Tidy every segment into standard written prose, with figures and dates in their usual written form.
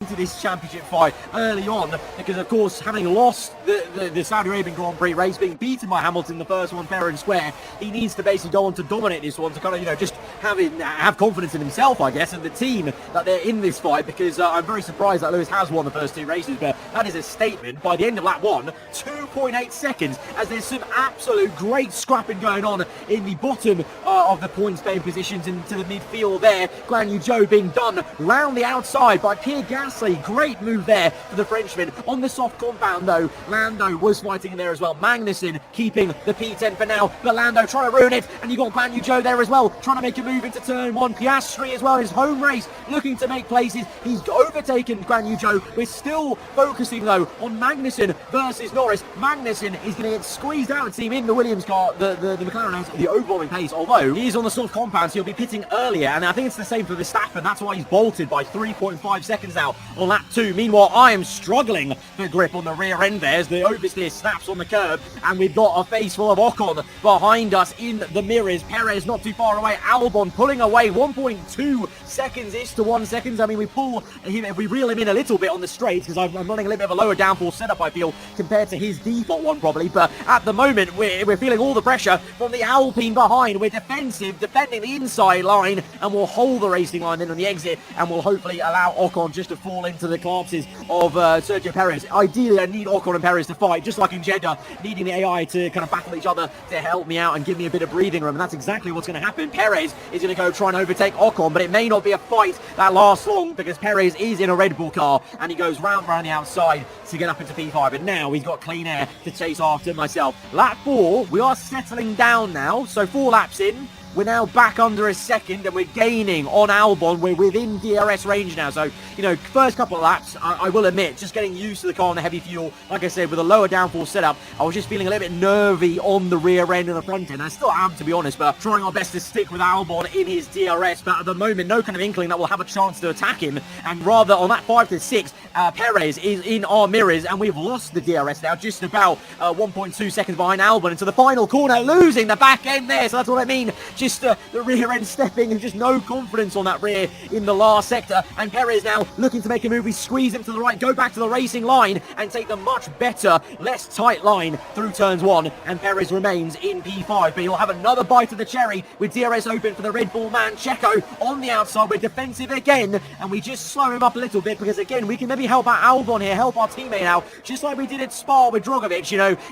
into this championship fight early on, because of course, having lost the Saudi Arabian Grand Prix race, being beaten by Hamilton the first one fair and square, he needs to basically go on to dominate this one to kind of, just have confidence in himself, I guess, and the team that they're in this fight, because I'm very surprised that Lewis has won the first 2 races, but that is a statement. By the end of lap 1, 2.8 seconds, as there's some absolute great scrapping going on in the bottom of the points paying positions into the midfield there. Guan Yu Zhou being done round the outside by Pierre Gasly. Great move there for the Frenchman. On the soft compound though, Lando was fighting in there as well. Magnussen keeping the P10 for now, but Lando trying to ruin it, and you got Guan Yu Zhou there as well, trying to make a move into turn 1. Piastri as well in his home race, looking to make places. He's overtaken Guan Yu Zhou. We're still focusing though on Magnussen versus Norris. Magnussen is going to get squeezed out, it seems, in the Williams car, the McLaren has the overwhelming pace, although he is on the soft compound, so he'll be pitting earlier, and I think it's the same for Verstappen. That's why he's bolted by 3.5 seconds now on lap 2. Meanwhile, I am struggling for grip on the rear end there as the oversteer snaps on the curb, and we've got a face full of Ocon behind us in the mirrors. Perez not too far away. Albon pulling away. 1.2 seconds ish to 1 second. I mean, we pull him, if we reel him in a little bit on the straights, because I'm running a little bit of a lower downforce setup, I feel, compared to his default one probably, but at the moment we're feeling all the pressure from the Alpine behind. We're defensive, defending the inside line, and we'll hold the racing line then on the exit, and we'll hopefully allow Ocon just to fall into the collapses of Sergio Perez. Ideally, I need Ocon and Perez to fight, just like in Jeddah, needing the AI to kind of battle each other to help me out and give me a bit of breathing room, and that's exactly what's going to happen. Perez is going to go try and overtake Ocon, but it may not be a fight that lasts long, because Perez is in a Red Bull car, and he goes round the outside to get up into P5, and now he's got clean air to chase after myself. Lap 4, we are settling down now, so 4 laps in, we're now back under a second, and we're gaining on Albon. We're within DRS range now, so, first couple of laps, I will admit, just getting used to the car on the heavy fuel, like I said, with a lower downforce setup, I was just feeling a little bit nervy on the rear end and the front end. I still am, to be honest, but trying our best to stick with Albon in his DRS, but at the moment, no kind of inkling that we'll have a chance to attack him, and rather on that 5 to 6, Perez is in our mirrors, and we've lost the DRS now, just about 1.2 seconds behind Albon into the final corner, losing the back end there, so that's what I mean. Just the rear end stepping, and just no confidence on that rear in the last sector, and Perez now looking to make a move. We squeeze him to the right, go back to the racing line, and take the much better, less tight line through turns 1, and Perez remains in P5, but he'll have another bite of the cherry with DRS open for the Red Bull man. Checo on the outside, we're defensive again, and we just slow him up a little bit, because again, we can maybe help out Albon here, help our teammate out, just like we did at Spa with Drogovic.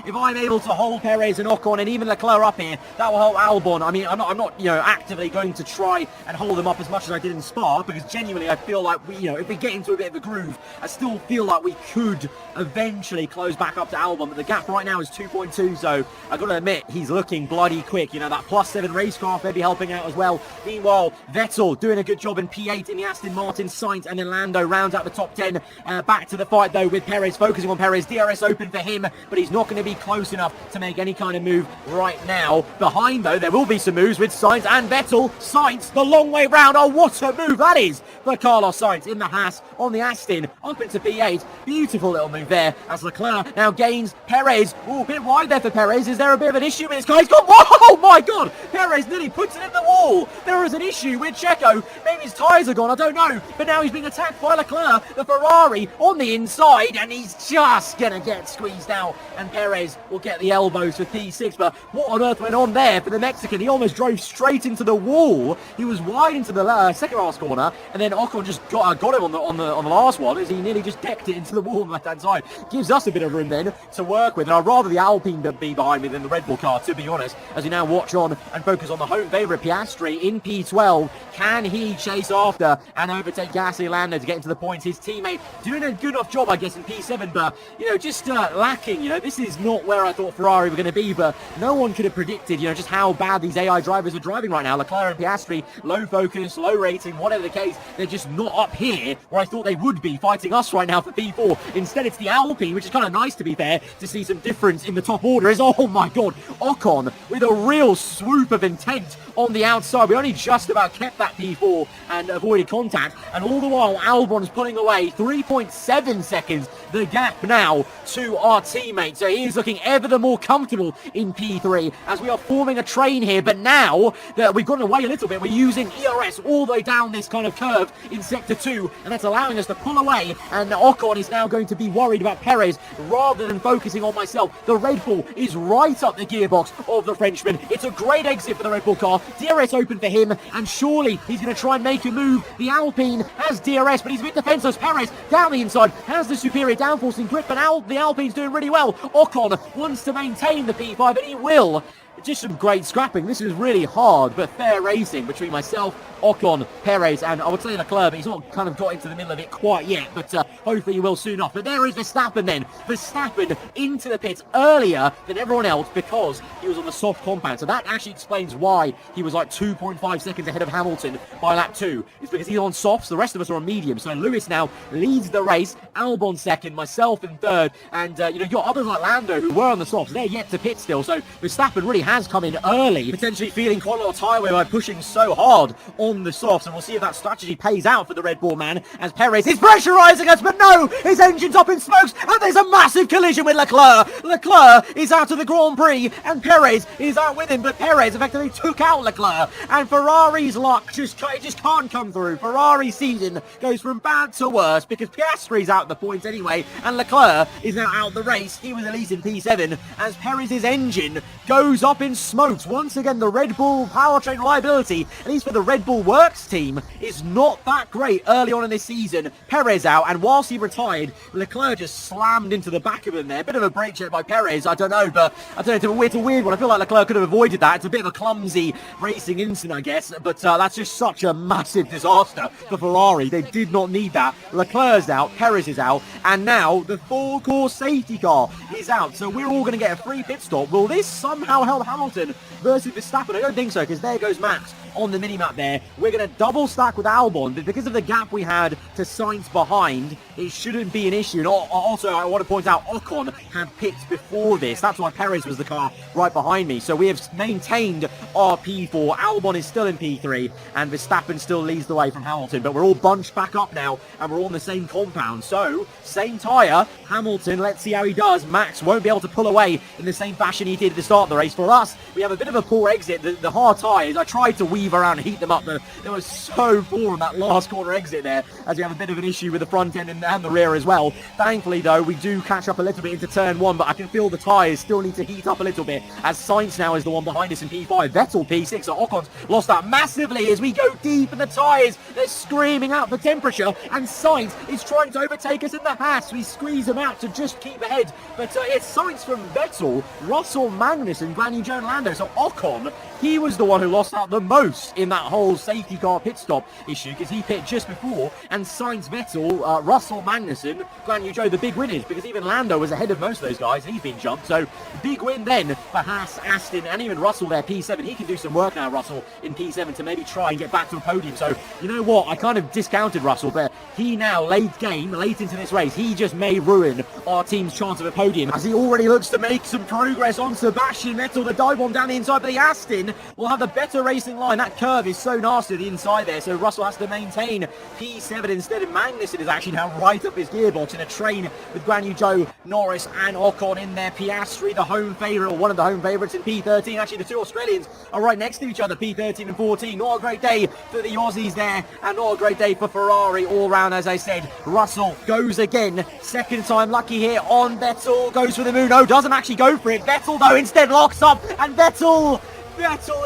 If I'm able to hold Perez and Ocon and even Leclerc up here, that will help Albon. I mean, I'm not actively going to try and hold them up as much as I did in Spa, because genuinely I feel like if we get into a bit of a groove, I still feel like we could eventually close back up to Albon, but the gap right now is 2.2, so I gotta admit, he's looking bloody quick. That +7 racecraft maybe helping out as well. Meanwhile, Vettel doing a good job in P8 in the Aston Martin. Sainz and then Lando rounds out the top 10. Back to the fight though, with Perez, focusing on Perez. DRS open for him, but he's not going to be close enough to make any kind of move right now. Behind though, there will be some moves with Sainz and Vettel. Sainz the long way round. Oh, what a move that is for Carlos Sainz in the Haas on the Aston up into P8. Beautiful little move there as Leclerc now gains Perez. Oh, a bit wide there for Perez. Is there a bit of an issue with this guy? He's got, oh my god, Perez nearly puts it in the wall. There is an issue with Checo. Maybe his tyres are gone, I don't know, but now he's being attacked by Leclerc, the Ferrari, on the inside, and he's just gonna get squeezed out, and Perez will get the elbows for P6. But what on earth went on there for the Mexican? He almost drove straight into the wall. He was wide into the second last corner, and then Ocon just got him on the last one, as he nearly just decked it into the wall on the left hand side. Gives us a bit of room then to work with, and I'd rather the Alpine be behind me than the Red Bull car, to be honest, as we now watch on and focus on the home favourite Piastri in P12. Can he chase after and overtake Gasly Lando to get into the points? His teammate doing a good enough job, I guess, in P7, but just lacking. This is not where I thought Ferrari were going to be, but no one could have predicted just how bad these AI drivers are driving right now. Leclerc and Piastri, low focus, low rating, whatever the case, they're just not up here where I thought they would be, fighting us right now for P4. Instead, it's the Alpine, which is kind of nice, to be fair, to see some difference in the top order. Oh my god, Ocon with a real swoop of intent on the outside. We only just about kept that P4 and avoided contact, and all the while Albon's pulling away. 3 3.7 seconds, the gap now to our teammate. So he is looking ever the more comfortable in P3 as we are forming a train here. But now that we've gotten away a little bit, we're using ERS all the way down this kind of curve in Sector 2, and that's allowing us to pull away. And Ocon is now going to be worried about Perez rather than focusing on myself. The Red Bull is right up the gearbox of the Frenchman. It's a great exit for the Red Bull car. DRS open for him, and surely he's going to try and make a move. The Alpine has DRS, but he's a bit defenseless. Perez down the inside has the superior downforce in grip, but now the Alpine's doing really well. Ocon wants to maintain the P5, and he will. Just some great scrapping. This is really hard, but fair racing between myself, Ocon, Perez, and I would say Leclerc, but he's not kind of got into the middle of it quite yet, but hopefully he will soon enough. But there is Verstappen then. Verstappen into the pits earlier than everyone else because he was on the soft compound. So that actually explains why he was like 2.5 seconds ahead of Hamilton by lap 2. It's because he's on softs, the rest of us are on medium. So Lewis now leads the race, Albon second, myself in third, and you've got others like Lando who were on the softs. They're yet to pit still, so Verstappen really has come in early, potentially feeling quite a lot of tyre wear by pushing so hard on the softs, and we'll see if that strategy pays out for the Red Bull man as Perez is pressurising us, but no, his engine's up in smokes, and there's a massive collision with Leclerc. Leclerc is out of the Grand Prix, and Perez is out with him, but Perez effectively took out Leclerc, and Ferrari's luck just can't come through. Ferrari's season goes from bad to worse because Piastri's out the points anyway, and Leclerc is now out the race. He was at least in P7 as Perez's engine goes up in smokes. Once again, the Red Bull powertrain reliability, at least for the Red Bull Works team, is not that great early on in this season. Perez out, and whilst he retired, Leclerc just slammed into the back of him there. Bit of a brake check by Perez, I don't know, but I don't know, it's a weird one. I feel like Leclerc could have avoided that. It's a bit of a clumsy racing incident, I guess, but that's just such a massive disaster for Ferrari. They did not need that. Leclerc's out, Perez is out, and now the full-course safety car is out, so we're all going to get a free pit stop. Will this somehow help Hamilton versus Verstappen? I don't think so, because there goes Max on the minimap there. We're going to double stack with Albon, but because of the gap we had to Sainz behind, it shouldn't be an issue. And also, I want to point out, Ocon had picked before this. That's why Perez was the car right behind me. So we have maintained our P4. Albon is still in P3, and Verstappen still leads the way from Hamilton, but we're all bunched back up now, and we're all on the same compound. So, same tyre, Hamilton, let's see how he does. Max won't be able to pull away in the same fashion he did at the start of the race. For us, we have a bit of a poor exit. The hard tyres, I tried to weave around and heat them up, but they were so poor on that last corner exit there, as we have a bit of an issue with the front end and the rear as well. Thankfully, though, we do catch up a little bit into turn 1, but I can feel the tyres still need to heat up a little bit, as Sainz now is the one behind us in P5. Vettel P6, so Ocon's lost that massively as we go deep in the tyres. They're screaming out for temperature, and Sainz is trying to overtake us in the Haas. We squeeze him out to just keep ahead, but it's Sainz from Vettel, Russell, Magnussen, Guanyu Zhou, and Lando. So Ocon, he was the one who lost out the most in that whole safety car pit stop issue, because he pit just before, and Sainz, Vettel, Russell, Magnussen, Guanyu Zhou, the big winners, because even Lando was ahead of most of those guys, and he's been jumped. So big win then for Haas, Aston, and even Russell there, P7. He can do some work now, Russell, in P7 to maybe try and get back to a podium. So you know what, I kind of discounted Russell, but he now, late into this race, he just may ruin our team's chance of a podium, as he already looks to make some progress on Sebastian Vettel. The dive bomb down the inside, but the Aston will have the better racing line. That curve is so nasty at the inside there, so Russell has to maintain P7 instead. And Magnussen is actually now right up his gearbox in a train with Guanyu Zhou, Norris and Ocon in there. Piastri, the home favourite, or one of the home favourites, in P13. Actually, the two Australians are right next to each other, P13 and 14. Not a great day for the Aussies there, and not a great day for Ferrari all round, as I said. Russell goes again, second time lucky here on Vettel, goes for the moon. No, doesn't actually go for it. Vettel, though, instead locks up, and Vettel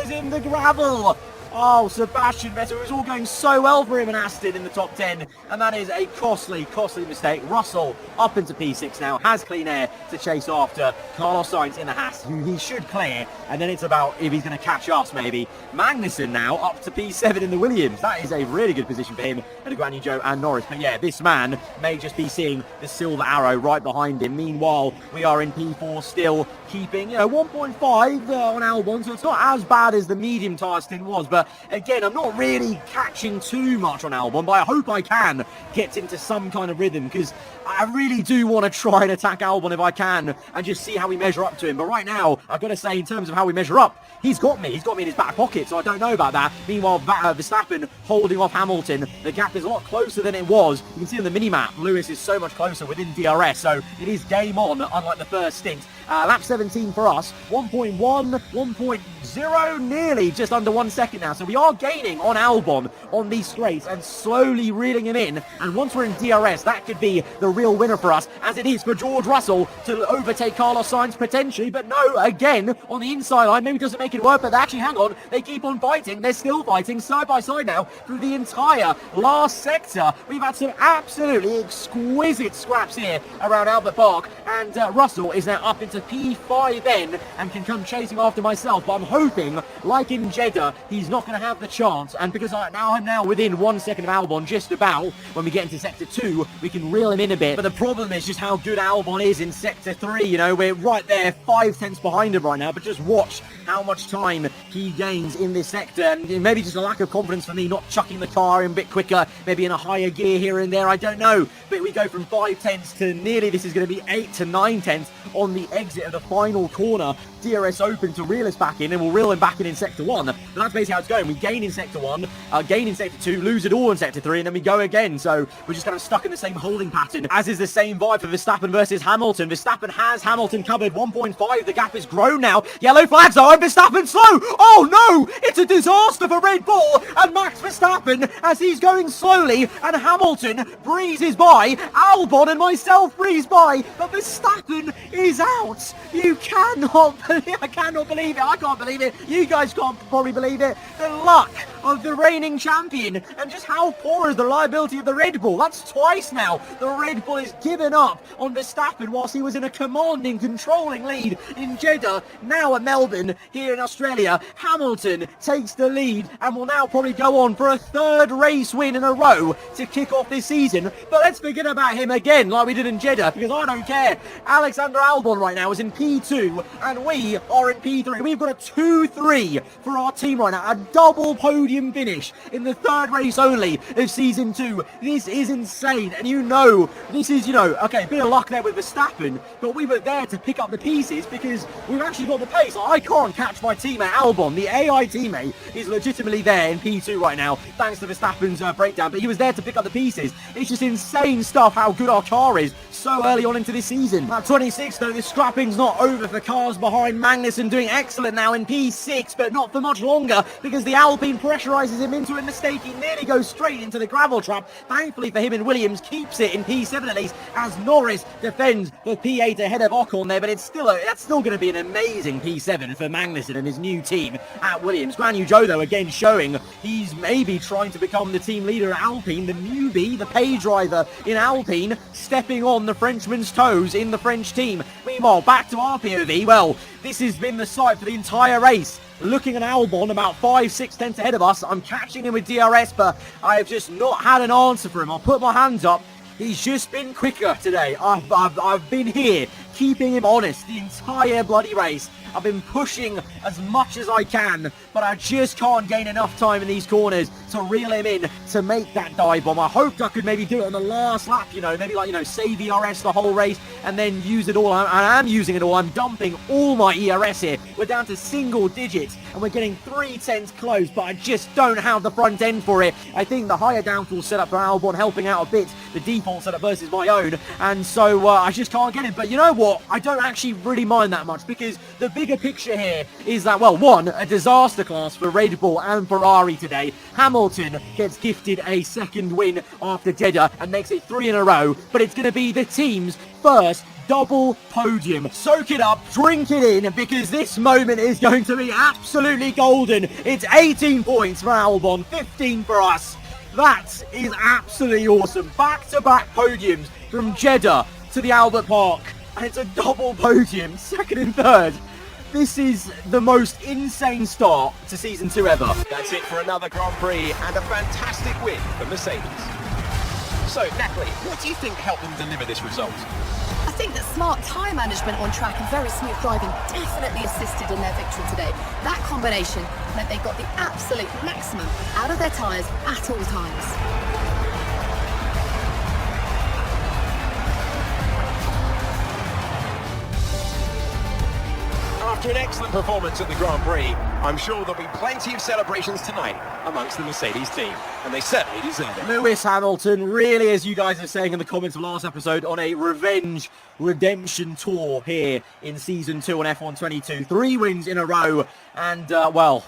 is in the gravel. Oh, Sebastian Vettel, it was all going so well for him and Aston in the top 10, and that is a costly mistake. Russell up into P6 now, has clean air to chase after Carlos Sainz in the Haas, who he should clear, and then it's about if he's going to catch us, maybe. Magnussen now up to P7 in the Williams. That is a really good position for him, and Guanyu Zhou and Norris. But yeah, this man may just be seeing the silver arrow right behind him. Meanwhile, we are in P4 still, keeping 1.5 on Albon, so it's not as bad as the medium tyre stint was, but But again, I'm not really catching too much on Albon, but I hope I can get into some kind of rhythm, because I really do want to try and attack Albon if I can and just see how we measure up to him. But right now, I've got to say, in terms of how we measure up, he's got me in his back pocket, so I don't know about that. Meanwhile, Verstappen holding off Hamilton. The gap is a lot closer than it was. You can see on the mini-map, Lewis is so much closer within DRS, so it is game on, unlike the first stint. Lap 17 for us, 1.1, 1.0, nearly just under 1 second now. So we are gaining on Albon on these straights and slowly reeling him in. And once we're in DRS, that could be the real winner for us, as it is for George Russell to overtake Carlos Sainz potentially. But no, again, on the inside line, maybe doesn't make it work, but actually, hang on, they keep on fighting. They're still fighting side by side now through the entire last sector. We've had some absolutely exquisite scraps here around Albert Park, and Russell is now up into P5N and can come chasing after myself. But I'm hoping, like in Jeddah, he's not going to have the chance, and because I'm now within 1 second of Albon, just about, when we get into sector 2, we can reel him in a bit. But the problem is just how good Albon is in sector 3. You know, we're right there 5 tenths behind him right now, but just watch how much time he gains in this sector, and maybe just a lack of confidence for me not chucking the car in a bit quicker, maybe in a higher gear here and there, I don't know. But we go from 5 tenths to nearly, this is going to be 8 to 9 tenths on the exit of the final corner. DRS open to reel us back in, and we'll reel him back in sector 1. But that's basically how it's going. We gain in sector 1, gain in sector 2, lose it all in sector 3, and then we go again. So we're just kind of stuck in the same holding pattern, as is the same vibe for Verstappen versus Hamilton. Verstappen has Hamilton covered, 1.5. The gap has grown now. Yellow flags are, and Verstappen slow. Oh no! It's a disaster for Red Bull and Max Verstappen as he's going slowly, and Hamilton breezes by. Albon and myself breeze by, but Verstappen is out. You cannot believe, I cannot believe it. I can't believe it. You guys can't probably believe it. The luck of the reigning champion, and just how poor is the reliability of the Red Bull. That's twice now the Red Bull has given up on Verstappen whilst he was in a commanding, controlling lead in Jeddah. Now at Melbourne, here in Australia, Hamilton takes the lead and will now probably go on for a 3rd race win in a row to kick off this season. But let's forget about him again like we did in Jeddah, because I don't care. Alexander Albon right now is in P2 and we are in P3. We've got a 2-3 for our team right now. A double podium finish in the 3rd race only of season 2. This is insane, and you know, this is, you know, okay, a bit of luck there with Verstappen, but we were there to pick up the pieces because we've actually got the pace. I can't catch my teammate Albon. The AI teammate is legitimately there in P2 right now, thanks to Verstappen's breakdown, but he was there to pick up the pieces. It's just insane stuff how good our car is so early on into this season. At 26 though, the scrapping's not over for cars behind. Magnussen doing excellent now in P6, but not for much longer, because the Alpine pressurizes him into a mistake. He nearly goes straight into the gravel trap. Thankfully for him, and Williams keeps it in P7 at least, as Norris defends the P8 ahead of Ocon there, but it's still that's still going to be an amazing P7 for Magnussen and his new team at Williams. Guan Yu Zhou though, again showing he's maybe trying to become the team leader at Alpine, the newbie, the pay driver in Alpine, stepping on the Frenchman's toes in the French team. Meanwhile, back to our POV. Well, this has been the sight for the entire race. Looking at Albon about 5-6 tenths ahead of us. I'm catching him with DRS, but I've just not had an answer for him. I'll put my hands up. He's just been quicker today. I've been here keeping him honest the entire bloody race. I've been pushing as much as I can, but I just can't gain enough time in these corners to reel him in to make that dive bomb. I hoped I could maybe do it on the last lap, you know, maybe like, you know, save ERS the whole race and then use it all. I am using it all. I'm dumping all my ERS here. We're down to single digits and we're getting 3 tenths close, but I just don't have the front end for it. I think the higher downforce setup for Albon helping out a bit, the default setup versus my own, and so I just can't get it. But you know what? I don't actually really mind that much, because the bigger picture here is that, well, one, a disaster class for Red Bull and Ferrari today. Hamilton gets gifted a 2nd win after Jeddah and makes it 3 in a row, but it's going to be the team's first double podium. Soak it up, drink it in, because this moment is going to be absolutely golden. It's 18 points for Albon, 15 for us. That is absolutely awesome. Back-to-back podiums from Jeddah to the Albert Park, and it's a double podium, 2nd and 3rd. This is the most insane start to Season 2 ever. That's it for another Grand Prix and a fantastic win for Mercedes. So, Natalie, what do you think helped them deliver this result? I think that smart tyre management on track and very smooth driving definitely assisted in their victory today. That combination meant they got the absolute maximum out of their tyres at all times. After an excellent performance at the Grand Prix, I'm sure there'll be plenty of celebrations tonight amongst the Mercedes team, and they certainly deserve it. Lewis Hamilton really, as you guys are saying in the comments of last episode, on a revenge redemption tour here in Season 2 on F1 22. 3 wins in a row, and, well,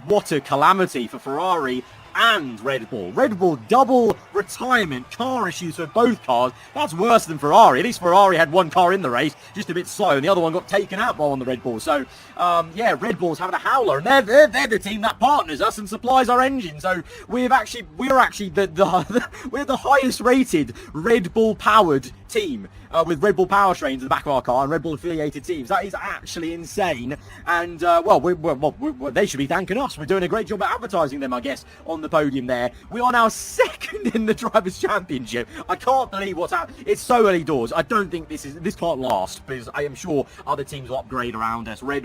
what a calamity for Ferrari and Red Bull. Red Bull double retirement, car issues for both cars. That's worse than Ferrari. At least Ferrari had one car in the race, just a bit slow, and the other one got taken out by on the Red Bull. So, yeah, Red Bull's having a howler, and they're the team that partners us and supplies our engine. So we're actually we're the highest rated Red Bull powered team with Red Bull powertrains in the back of our car and Red Bull affiliated teams. That is actually insane. And well, they should be thanking us. We're doing a great job at advertising them, I guess, on the podium there. We are now second in the Drivers' Championship. I can't believe what's happened. It's so early doors. I don't think this can't last, because I am sure other teams will upgrade around us. Red